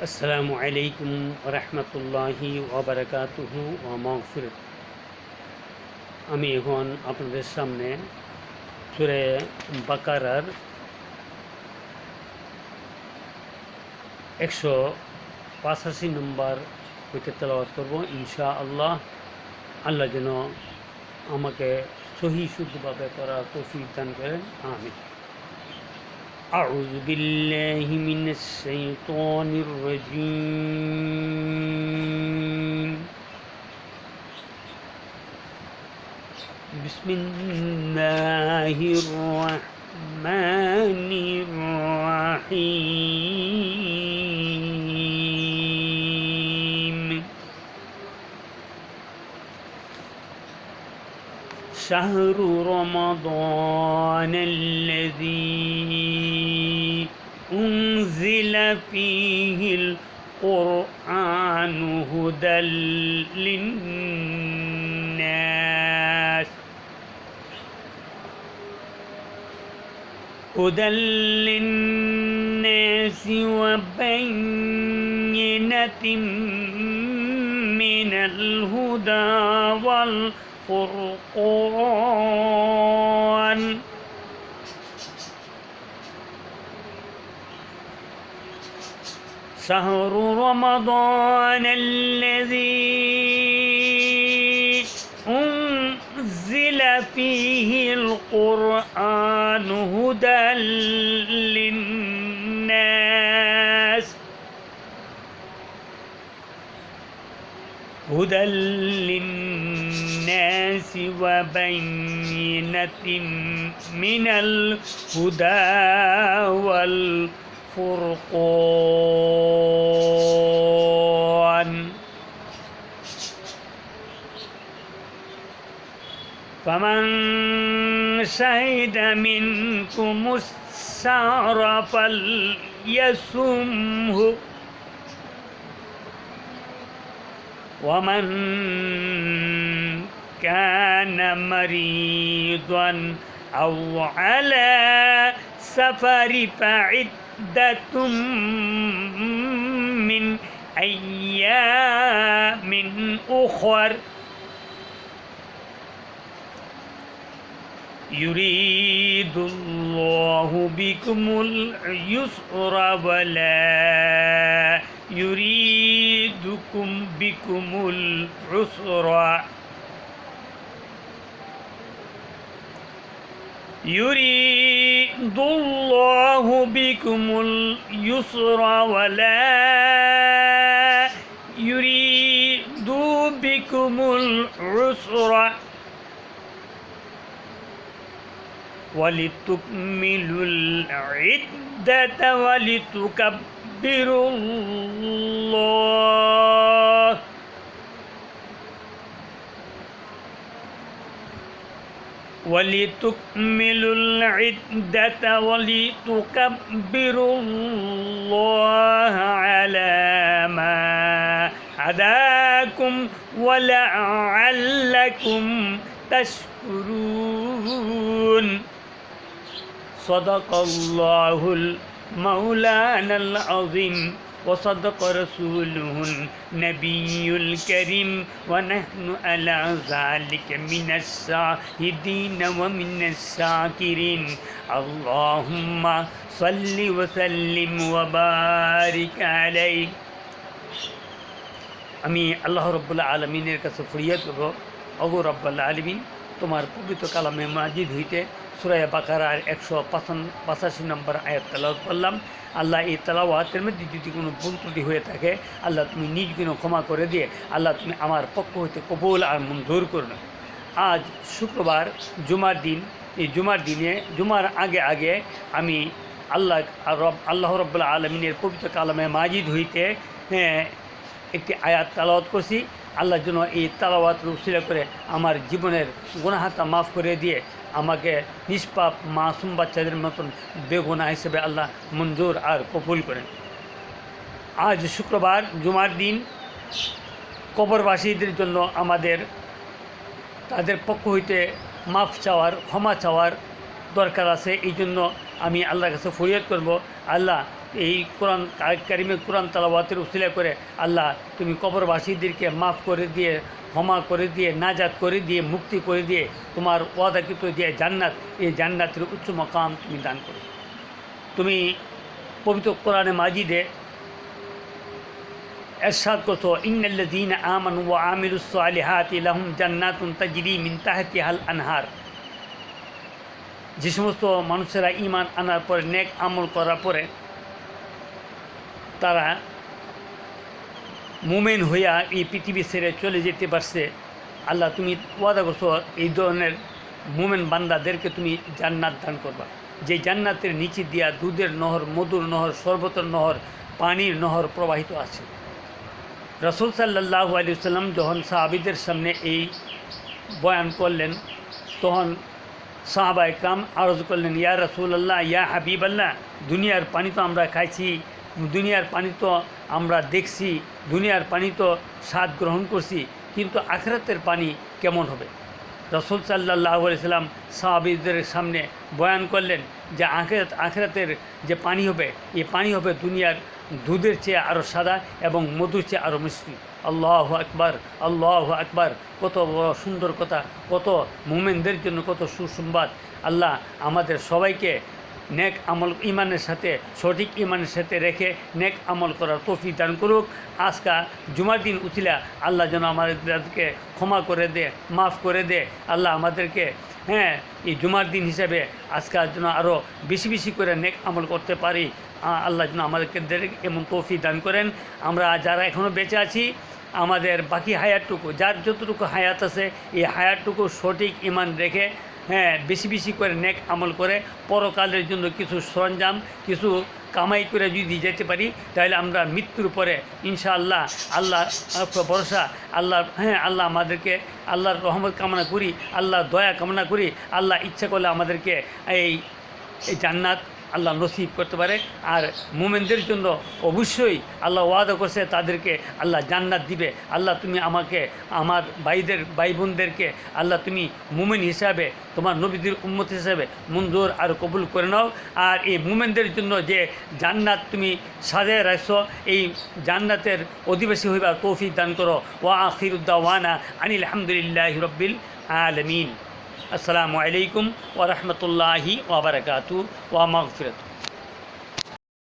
আসসালামু আলাইকুম রহমতুল্লাহি ওবরাকাতুহু ওয়া মাগফিরাত। আমি এখন আপনাদের সামনে সূরা বাকারার 185 নম্বর হইতে তেলাওয়াত করব ইনশাআল্লাহ। আল্লাহ যেন আমাকে সহি শুদ্ধভাবে করার তৌফিক দান করেন, আমিন। أعوذ بالله من الشيطان الرجيم. بسم الله الرحمن الرحيم. شهر رمضان الذي أنزل فيه القرآن هدى للناس وبينة من الهدى والفرقان. شهر رمضان الذي أنزل فيه القرآن هدى للناس وبينة من الهدى والفرقان. فمن شهد منكم الشهر فليصمه ومن كان مريضا أو على سفر فعدة من أيام أخر يريد الله بكم اليسر ولا يريدكم بكم العسر يريد الله بكم اليسر ولا يريد بكم العسر ولتكملوا العدة ولتكبروا الله ولتكملوا العدة ولتكبروا الله على ما هداكم ولعلكم تشكرون. صدق الله المولانا العظيم وصدق رسوله النبي الكريم ونحن على ذلك من الشاهدين ومن الشاكرين. اللهم صل وسلم وبارك عليه. আমি আল্লাহ রব্বুল আলমিনের কাছে ফরিয়াদ করব, ওগো রব্বুল আলামিন, তোমার পবিত্র কালামে মাজিদ হইতে সূরা বাকারার 185 নম্বর আয়াত তেলাওয়াত করলাম। আল্লাহ এই তেলাওয়াতের মধ্যে যদি কোনো ভুল ত্রুটি হয়ে থাকে, আল্লাহ তুমি নিজ গুণ ক্ষমা করে দিয়ে আল্লাহ তুমি আমার পক্ষ হইতে কবুল আর মঞ্জুর করবে। আজ শুক্রবার, জুমার দিন। এই জুমার দিনে জুমার আগে আমি আল্লাহ রব্বুল আলমিনের পবিত্র কালামে মাজিদ হইতে একটি আয়াত তেলাওয়াত করছি। আল্লাহ যেন এই তেলাওয়াতের উসিলা করে আমার জীবনের গুনাহটা মাফ করে দিয়ে আমাকে নিষ্পাপ মাসুম বাচ্চাদের মতন বেগুনাহ হিসেবে আল্লাহ মঞ্জুর আর কবুল করেন। আজ শুক্রবার, জুমার দিন। কবরবাসীদের জন্য আমাদের তাদের পক্ষ হইতে মাফ চাওয়ার, ক্ষমা চাওয়ার দরকার আছে। এই জন্য আমি আল্লাহর কাছে ফরিয়াদ করব, আল্লাহ এই কোরআন কারিমে কোরআন তালাওয়াতের উসিলা করে আল্লাহ তুমি কবরবাসীদেরকে মাফ করে দিয়ে, ক্ষমা করে দিয়ে, নাজাত করে দিয়ে, মুক্তি করে দিয়ে তোমার ওয়াদাকৃত যে জান্নাত, এই জান্নাতের উচ্চ মকাম তুমি দান করো। তুমি পবিত্র কোরআনে মাজিদে এরশাদ করছো, ইন্নাল্লাযীনা আমানু ওয়া আমিলুস সালিহাতি লাহুম জান্নাতুন তাজরি মিন তাহতিহাল আনহার। যে সমস্ত মানুষেরা ঈমান আনার পরে, নেক আমল করার পরে তারা মুমিন হইয়া এই পৃথিবী ছেড়ে চলে যেতে পারছে, আল্লাহ তুমি ওয়াদা করছো এই ধরনের মুমিন বান্দাদেরকে তুমি জান্নাত দান করবা, যে জান্নাতের নিচে দিয়া দুধের নহর, মধুর নহর, শরবতের নহর, পানির নহর প্রবাহিত আছে। রাসূল সাল্লাল্লাহু আলাইহি ওয়াসাল্লাম যখন সাহাবীদের সামনে এই বয়ান করলেন, তখন সাহাবা ইকরাম আরজ করলেন, ইয়া রাসূলুল্লাহ, ইয়া হাবিবাল্লাহ, দুনিয়ার পানি তো আমরা খাইছি, দুনিয়ার পানি তো আমরা দেখছি, দুনিয়ার পানি তো স্বাদ গ্রহণ করছি, কিন্তু আখিরাতের পানি কেমন হবে? রাসূল সাল্লাল্লাহু আলাইহি ওয়াসাল্লাম সাহাবীদের সামনে বয়ান করলেন যে আখিরাতের যে পানি হবে, এই পানি হবে দুনিয়ার দুধের চেয়ে আরও সাদা এবং মধুর চেয়ে আরও মিষ্টি। আল্লাহু আকবার, আল্লাহু আকবার। কত বড় সুন্দর কথা, কত মুমিনদের জন্য কত সুসংবাদ। আল্লাহ আমাদের সবাইকে নেক আমল, ইমানের সাথে, সঠিক ইমানের সাথে রেখে নেক আমল করার তৌফিক দান করুক। আজকা জুমার দিন উঠিলা আল্লাহ যেন আমাদেরকে ক্ষমা করে দে, মাফ করে দে। আল্লাহ আমাদেরকে এই জুমার দিন হিসাবে আজকাল যেন আরও বেশি বেশি করে নেক আমল করতে পারি। আল্লাহ যেন আমাদেরকে এমন তৌফিক দান করেন। আমরা যারা এখনও বেঁচে আছি, আমাদের বাকি হায়াতটুকু, যার যতটুকু হায়াত আছে, এই হায়াতটুকু সঠিক ইমান রেখে বেশি বেশি করে নেক আমল করে পরকালের জন্য কিছু সরঞ্জাম, কিছু কামাই করে যদি যেতে পারি, তাহলে আমরা মৃত্যুর পরে ইনশাআল্লাহ, আল্লাহ ভরসা, আল্লাহ আমাদেরকে, আল্লাহর রহমত কামনা করি, আল্লাহর দয়া কামনা করি। আল্লাহ ইচ্ছা করলে আমাদেরকে এই জান্নাত আল্লাহ নসিব করতে পারে। আর মুমিনদের জন্য অবশ্যই আল্লাহ ওয়াদা করছে, তাদেরকে আল্লাহ জান্নাত দিবে। আল্লাহ তুমি আমাকে, আমার ভাই বোনদেরকে আল্লাহ তুমি মুমিন হিসাবে, তোমার নবীদের উম্মত হিসাবে মঞ্জুর আর কবুল করে নাও। আর এই মুমিনদের জন্য যে জান্নাত তুমি সাজায় রাখছো, এই জান্নাতের অধিবাসী হইবার তৌফিক দান করো। ওয়া আখিরু দাওয়ানা আনিল হামদুলিল্লাহি রাব্বিল আলামিন। আসসালামু আলাইকুম ওয়া রাহমাতুল্লাহি ওয়া বারাকাতুহু ওয়া মাগফিরাতুহু।